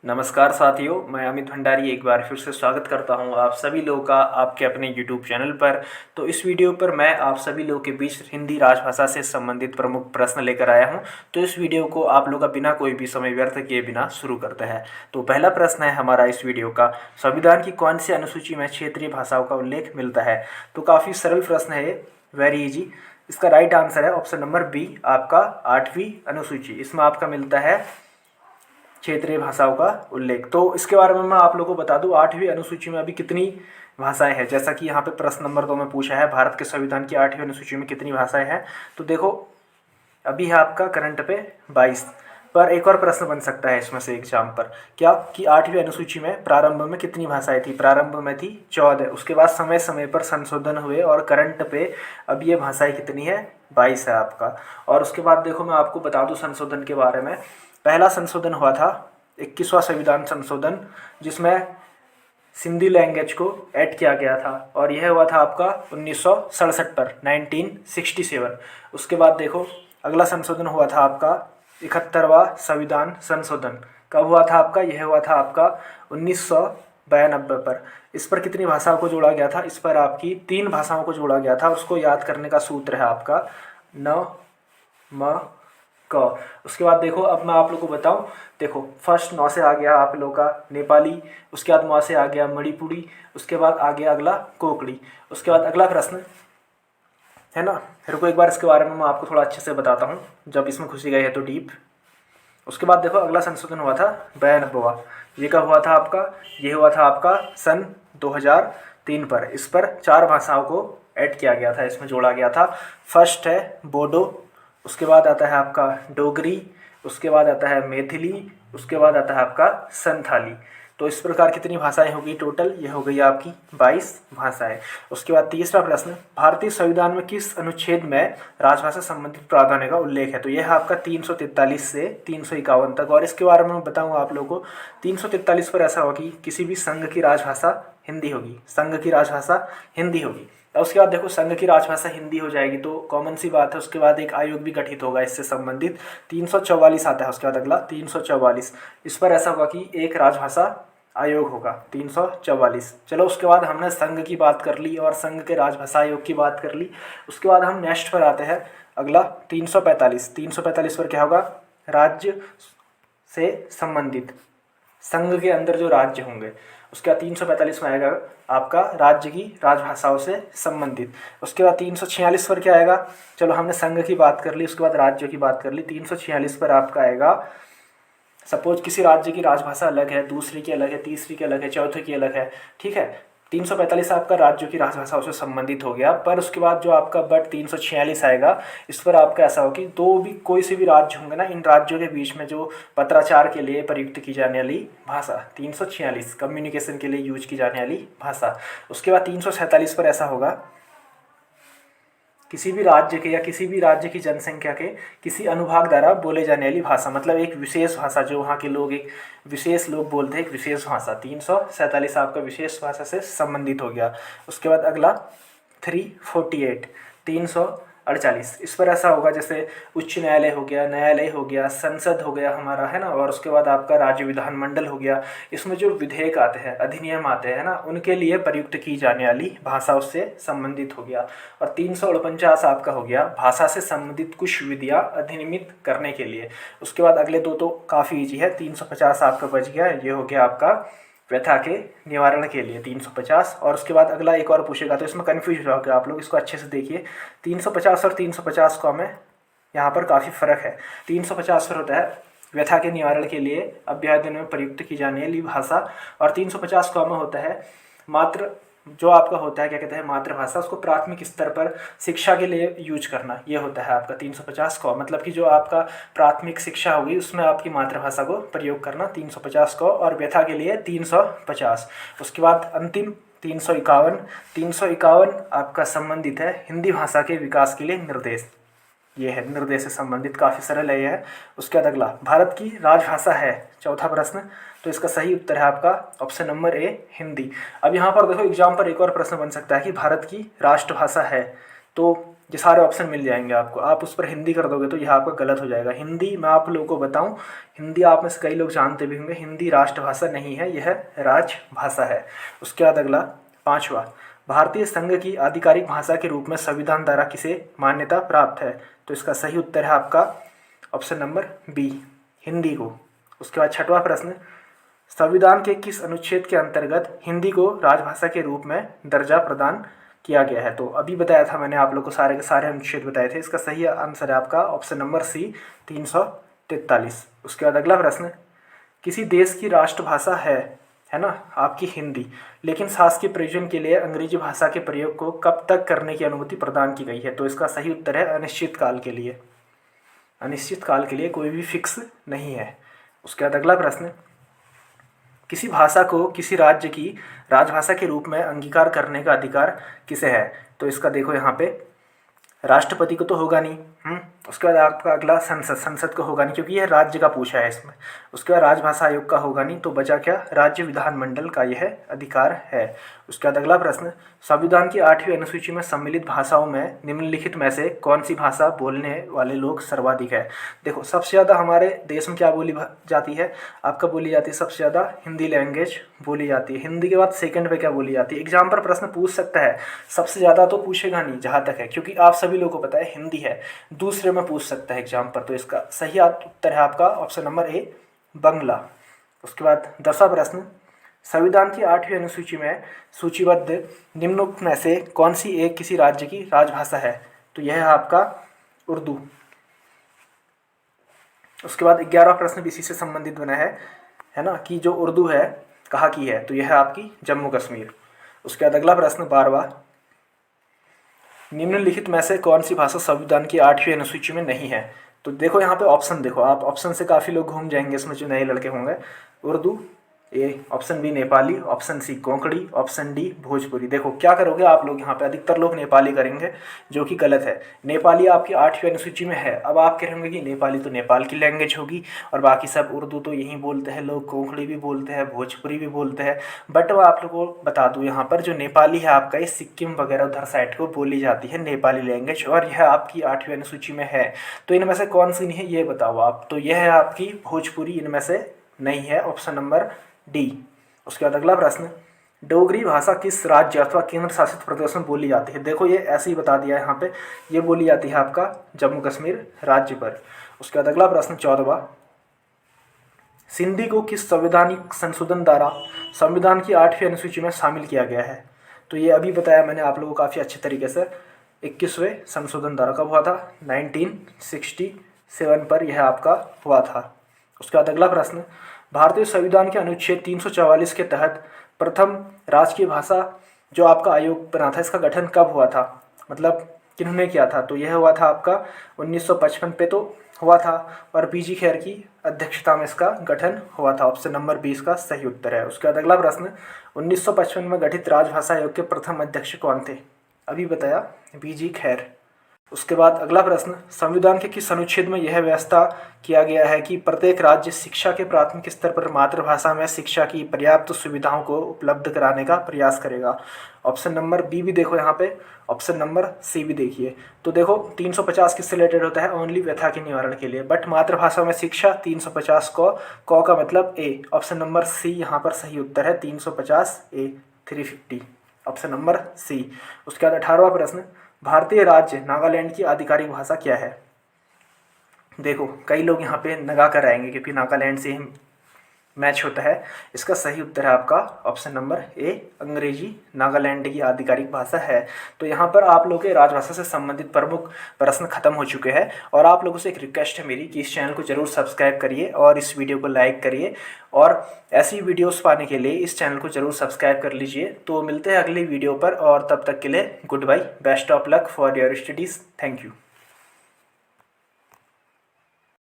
नमस्कार साथियों, मैं अमित भंडारी एक बार फिर से स्वागत करता हूं आप सभी लोगों का आपके अपने यूट्यूब चैनल पर। तो इस वीडियो पर मैं आप सभी लोगों के बीच हिंदी राजभाषा से संबंधित प्रमुख प्रश्न लेकर आया हूं। तो इस वीडियो को आप लोग का बिना कोई भी समय व्यर्थ किए बिना शुरू करते हैं। तो पहला प्रश्न है हमारा इस वीडियो का, संविधान की कौन सी अनुसूची में क्षेत्रीय भाषाओं का उल्लेख मिलता है? तो काफ़ी सरल प्रश्न है ये, वेरी इजी। इसका राइट आंसर है ऑप्शन नंबर बी, आपका 8वीं अनुसूची। इसमें आपका मिलता है क्षेत्रीय भाषाओं का उल्लेख। तो इसके बारे में मैं आप लोगों को बता दूं, 8वीं अनुसूची में अभी कितनी भाषाएं हैं। जैसा कि यहाँ पे प्रश्न नंबर 2 में पूछा है, भारत के संविधान की 8वीं अनुसूची में कितनी भाषाएं हैं। तो देखो, अभी है आपका करंट पे 22। पर एक और प्रश्न बन सकता है इसमें से एग्जाम पर, क्या कि 8वीं अनुसूची में प्रारंभ में कितनी भाषाएं थी? प्रारंभ में थी 14। उसके बाद समय समय पर संशोधन हुए और करंट पे अब ये भाषाएं कितनी है? 22 है आपका। और उसके बाद देखो, मैं आपको बता दूं संशोधन के बारे में। पहला संशोधन हुआ था 21वां संविधान संशोधन, जिसमें सिंधी लैंग्वेज को ऐड किया गया था, और यह हुआ था आपका 1967 पर, 1967। उसके बाद देखो, अगला संशोधन हुआ था आपका 71वां संविधान संशोधन। कब हुआ था आपका? यह हुआ था आपका 1992 पर। इस पर कितनी भाषाओं को जोड़ा गया था? इस पर आपकी 3 भाषाओं को जोड़ा गया था। उसको याद करने का सूत्र है आपका न म क। उसके बाद देखो, अब मैं आप लोग को बताऊं, देखो फर्स्ट 9 से आ गया आप लोग का नेपाली, उसके बाद 9 से आ गया मणिपुरी, उसके बाद आ गया अगला कोंकणी। उसके बाद अगला प्रश्न है ना, रुको एक बार इसके बारे में मैं आपको थोड़ा अच्छे से बताता हूँ, जब इसमें घुसी गई है तो डीप। उसके बाद देखो, अगला संशोधन हुआ था 92वां। ये कब हुआ था आपका? ये हुआ था आपका सन 2003 पर। इस पर 4 भाषाओं को ऐड किया गया था, इसमें जोड़ा गया था। फर्स्ट है बोडो, उसके बाद आता है आपका डोगरी, उसके बाद आता है मैथिली, उसके बाद आता है आपका संथाली। तो इस प्रकार कितनी भाषाएं होगी टोटल? ये हो गई आपकी 22 भाषाएं। उसके बाद तीसरा प्रश्न, भारतीय संविधान में किस अनुच्छेद में राजभाषा संबंधित प्रावधानों का उल्लेख है? तो यह है आपका 343 से 351 तक। और इसके बारे में मैं बताऊंगा आप लोगों को। 343 पर ऐसा होगा कि किसी भी संघ की राजभाषा हिंदी होगी, संघ की राजभाषा हिंदी होगी। और उसके बाद देखो, संघ की राजभाषा हिंदी हो जाएगी तो कॉमन सी बात है, उसके बाद एक आयोग भी गठित होगा इससे संबंधित। 344 आता है उसके बाद अगला 344। इस पर ऐसा होगा कि एक राजभाषा आयोग होगा, 344। चलो, उसके बाद हमने संघ की बात कर ली और संघ के राजभाषा आयोग की बात कर ली। उसके बाद हम नेक्स्ट पर आते हैं, अगला 345। 345 पर क्या होगा? राज्य से संबंधित, संघ के अंदर जो राज्य होंगे। उसके बाद 345 में आएगा आपका राज्य की राजभाषाओं से संबंधित। उसके बाद 346 पर क्या आएगा? चलो, हमने संघ की बात कर ली, उसके बाद राज्यों की बात कर ली। 346 पर आपका आएगा, सपोज किसी राज्य की राजभाषा अलग है, दूसरी की अलग है, तीसरी की अलग है, चौथे की अलग है, ठीक है। 345 आपका राज्यों की राजभाषाओं से संबंधित हो गया। पर उसके बाद जो आपका बट 346 आएगा, इस पर आपका ऐसा हो कि दो भी कोई से भी राज्य होंगे ना, इन राज्यों के बीच में जो पत्राचार के लिए प्रयुक्त की जाने वाली भाषा, 346 कम्युनिकेशन के लिए यूज की जाने वाली भाषा। उसके बाद 347 पर ऐसा होगा, किसी भी राज्य के या किसी भी राज्य की जनसंख्या के किसी अनुभाग द्वारा बोले जाने वाली भाषा, मतलब एक विशेष भाषा जो वहाँ के लोग, एक विशेष लोग बोलते हैं, एक विशेष भाषा। 347 आपका विशेष भाषा से संबंधित हो गया। उसके बाद अगला 348, 348। इस पर ऐसा होगा जैसे उच्च न्यायालय हो गया, न्यायालय हो गया, संसद हो गया हमारा, है ना। और उसके बाद आपका राज्य विधानमंडल हो गया। इसमें जो विधेयक आते हैं, अधिनियम आते हैं ना, उनके लिए प्रयुक्त की जाने वाली भाषा उससे संबंधित हो गया। और 349 आपका हो गया भाषा से संबंधित कुछ विधियाँ अधिनियमित करने के लिए। उसके बाद अगले दो तो काफ़ी ईजी है। 350 आपका बच गया, ये हो गया आपका व्यथा के निवारण के लिए 350। और उसके बाद अगला एक और पूछेगा, तो इसमें कन्फ्यूज हो जाओगे आप लोग, इसको अच्छे से देखिए। 350 और 350 को हमें यहाँ पर काफ़ी फर्क है। 350 पर होता है व्यथा के निवारण के लिए अभ्यादन में प्रयुक्त की जाने वाली भाषा, और 350 को हमें होता है मात्र, जो आपका होता है क्या कहते हैं, मातृभाषा, उसको प्राथमिक स्तर पर शिक्षा के लिए यूज करना, ये होता है आपका 350 को। मतलब कि जो आपका प्राथमिक शिक्षा होगी उसमें आपकी मातृभाषा को प्रयोग करना, 350 को। और व्यथा के लिए 350। उसके बाद अंतिम 351। 351 आपका संबंधित है हिंदी भाषा के विकास के लिए निर्देश, ये है निर्देश से संबंधित, काफ़ी सरल है यह। उसके बाद अगला, भारत की राजभाषा है, चौथा प्रश्न। तो इसका सही उत्तर है आपका ऑप्शन नंबर ए, हिंदी। अब यहाँ पर देखो, एग्जाम पर एक और प्रश्न बन सकता है कि भारत की राष्ट्रभाषा है, तो ये सारे ऑप्शन मिल जाएंगे आपको। आप उस पर हिंदी कर दोगे तो यह आपका गलत हो जाएगा। हिंदी, मैं आप लोगों को बताऊं, हिंदी आप में से कई लोग जानते भी होंगे, हिंदी राष्ट्रभाषा नहीं है, यह राजभाषा है। उसके बाद अगला 5वां, भारतीय संघ की आधिकारिक भाषा के रूप में संविधान द्वारा किसे मान्यता प्राप्त है? तो इसका सही उत्तर है आपका ऑप्शन नंबर बी, हिंदी को। उसके बाद 6वां प्रश्न, संविधान के किस अनुच्छेद के अंतर्गत हिंदी को राजभाषा के रूप में दर्जा प्रदान किया गया है? तो अभी बताया था मैंने आप लोग को, सारे के सारे अनुच्छेद बताए थे। इसका सही आंसर है आपका ऑप्शन नंबर सी, 343। उसके बाद अगला प्रश्न, किसी देश की राष्ट्रभाषा है ना आपकी हिंदी, लेकिन शासकीय प्रयोजन के लिए अंग्रेजी भाषा के प्रयोग को कब तक करने की अनुमति प्रदान की गई है? तो इसका सही उत्तर है अनिश्चित काल के लिए। अनिश्चित काल के लिए, कोई भी फिक्स नहीं है। उसके बाद अगला प्रश्न, किसी भाषा को किसी राज्य की राजभाषा के रूप में अंगीकार करने का अधिकार किसे है? तो इसका देखो यहाँ पे, राष्ट्रपति को तो होगा नहीं। उसके बाद आपका अगला संसद को होगा नहीं, क्योंकि यह राज्य का पूछा है इसमें। उसके बाद राजभाषा आयोग का होगा नहीं, तो बचा क्या? राज्य विधानमंडल का यह अधिकार है। उसके बाद अगला प्रश्न, संविधान की 8वीं अनुसूची में सम्मिलित भाषाओं में निम्नलिखित में से कौन सी भाषा बोलने वाले लोग सर्वाधिक है? देखो, सबसे ज़्यादा हमारे देश में क्या बोली जाती है? आपका बोली जाती है सबसे ज़्यादा हिंदी लैंग्वेज बोली जाती है। हिंदी के बाद सेकंड पे क्या बोली जाती है? एग्जाम पर प्रश्न पूछ सकता है, सबसे ज़्यादा तो पूछेगा नहीं जहाँ तक है, क्योंकि आप सभी लोगों को पता है हिंदी है। दूसरे में पूछ सकता है एग्जाम पर, तो इसका सही उत्तर है आपका ऑप्शन नंबर ए, बंगला। उसके बाद 10वां प्रश्न, संविधान की 8वीं अनुसूची में सूचीबद्ध निम्नोक्त में से कौन सी एक किसी राज्य की राजभाषा है? तो यह है आपका उर्दू। उसके बाद 11वां प्रश्न भी इसी से संबंधित बना है ना, कि जो उर्दू है कहाँ की है? तो यह है आपकी जम्मू कश्मीर। उसके बाद अगला प्रश्न 12वां, निम्नलिखित में से कौन सी भाषा संविधान की 8वीं अनुसूची में नहीं है? तो देखो यहाँ पे ऑप्शन देखो, आप ऑप्शन से काफ़ी लोग घूम जाएंगे इसमें, जो नए लड़के होंगे। Urdu A, option B Nepali, option C Konkani, option D Bhojpuri. देखो क्या करोगे आप लोग, यहाँ पे अधिकतर लोग नेपाली करेंगे, जो कि गलत है। नेपाली आपकी 8वीं अनुसूची में है। अब आप कहेंगे कि नेपाली तो नेपाल की लैंग्वेज होगी, और बाकी सब उर्दू तो यहीं बोलते हैं लोग, कोंकणी भी बोलते हैं, भोजपुरी भी बोलते हैं। बट वो आप लोगों को बता दूँ, यहाँ पर जो नेपाली है आपका, ये सिक्किम वगैरह उधर साइड को बोली जाती है नेपाली लैंग्वेज, और यह आपकी 8वीं अनुसूची में है। तो इनमें से कौन सी नहीं है ये बताओ आप? तो यह है आपकी भोजपुरी, इनमें से नहीं है, ऑप्शन नंबर डी। उसके बाद अगला प्रश्न, डोगरी भाषा किस राज्य अथवा केंद्र शासित प्रदेश में बोली जाती है? देखो ये ऐसे ही बता दिया है यहाँ पे, ये बोली जाती है आपका जम्मू कश्मीर राज्य पर। उसके बाद अगला प्रश्न 14वां, सिंधी को किस संवैधानिक संशोधन द्वारा संविधान की 8वीं अनुसूची में शामिल किया गया है? तो ये अभी बताया मैंने आप लोगों को काफ़ी अच्छे तरीके से। 21वें संशोधन द्वारा कब हुआ था? 1967 पर यह आपका हुआ था। उसके बाद अगला प्रश्न, भारतीय संविधान के अनुच्छेद 344 के तहत प्रथम राजकीय भाषा जो आपका आयोग बना था, इसका गठन कब हुआ था? मतलब किन्होंने किया था? तो यह हुआ था आपका 1955 पे तो हुआ था, और पीजी खैर की अध्यक्षता में इसका गठन हुआ था। ऑप्शन नंबर 20 का सही उत्तर है। उसके बाद अगला प्रश्न, 1955 में गठित राजभाषा आयोग के प्रथम अध्यक्ष कौन थे? अभी बताया, पीजी खैर। उसके बाद अगला प्रश्न, संविधान के किस अनुच्छेद में यह व्यवस्था किया गया है कि प्रत्येक राज्य शिक्षा के प्राथमिक स्तर पर मातृभाषा में शिक्षा की पर्याप्त सुविधाओं को उपलब्ध कराने का प्रयास करेगा? ऑप्शन नंबर बी भी देखो यहाँ पे, ऑप्शन नंबर सी भी देखिए। तो देखो 350 किससे रिलेटेड होता है? ओनली व्यथा के निवारण के लिए। बट मातृभाषा में शिक्षा 350 को का मतलब ए, ऑप्शन नंबर सी यहाँ पर सही उत्तर है, 350 ए, 350, ऑप्शन नंबर सी। उसके बाद 18वां प्रश्न, भारतीय राज्य नागालैंड की आधिकारिक भाषा क्या है? देखो कई लोग यहाँ पे नगा कर आएंगे, क्योंकि नागालैंड से ही मैच होता है। इसका सही उत्तर है आपका ऑप्शन नंबर ए, अंग्रेजी नागालैंड की आधिकारिक भाषा है। तो यहाँ पर आप लोगों के राजभाषा से संबंधित प्रमुख प्रश्न खत्म हो चुके हैं, और आप लोगों से एक रिक्वेस्ट है मेरी कि इस चैनल को जरूर सब्सक्राइब करिए और इस वीडियो को लाइक करिए, और ऐसी वीडियोस पाने के लिए इस चैनल को जरूर सब्सक्राइब कर लीजिए। तो मिलते हैं अगली वीडियो पर, और तब तक के लिए good bye, best of luck for your studies, thank you.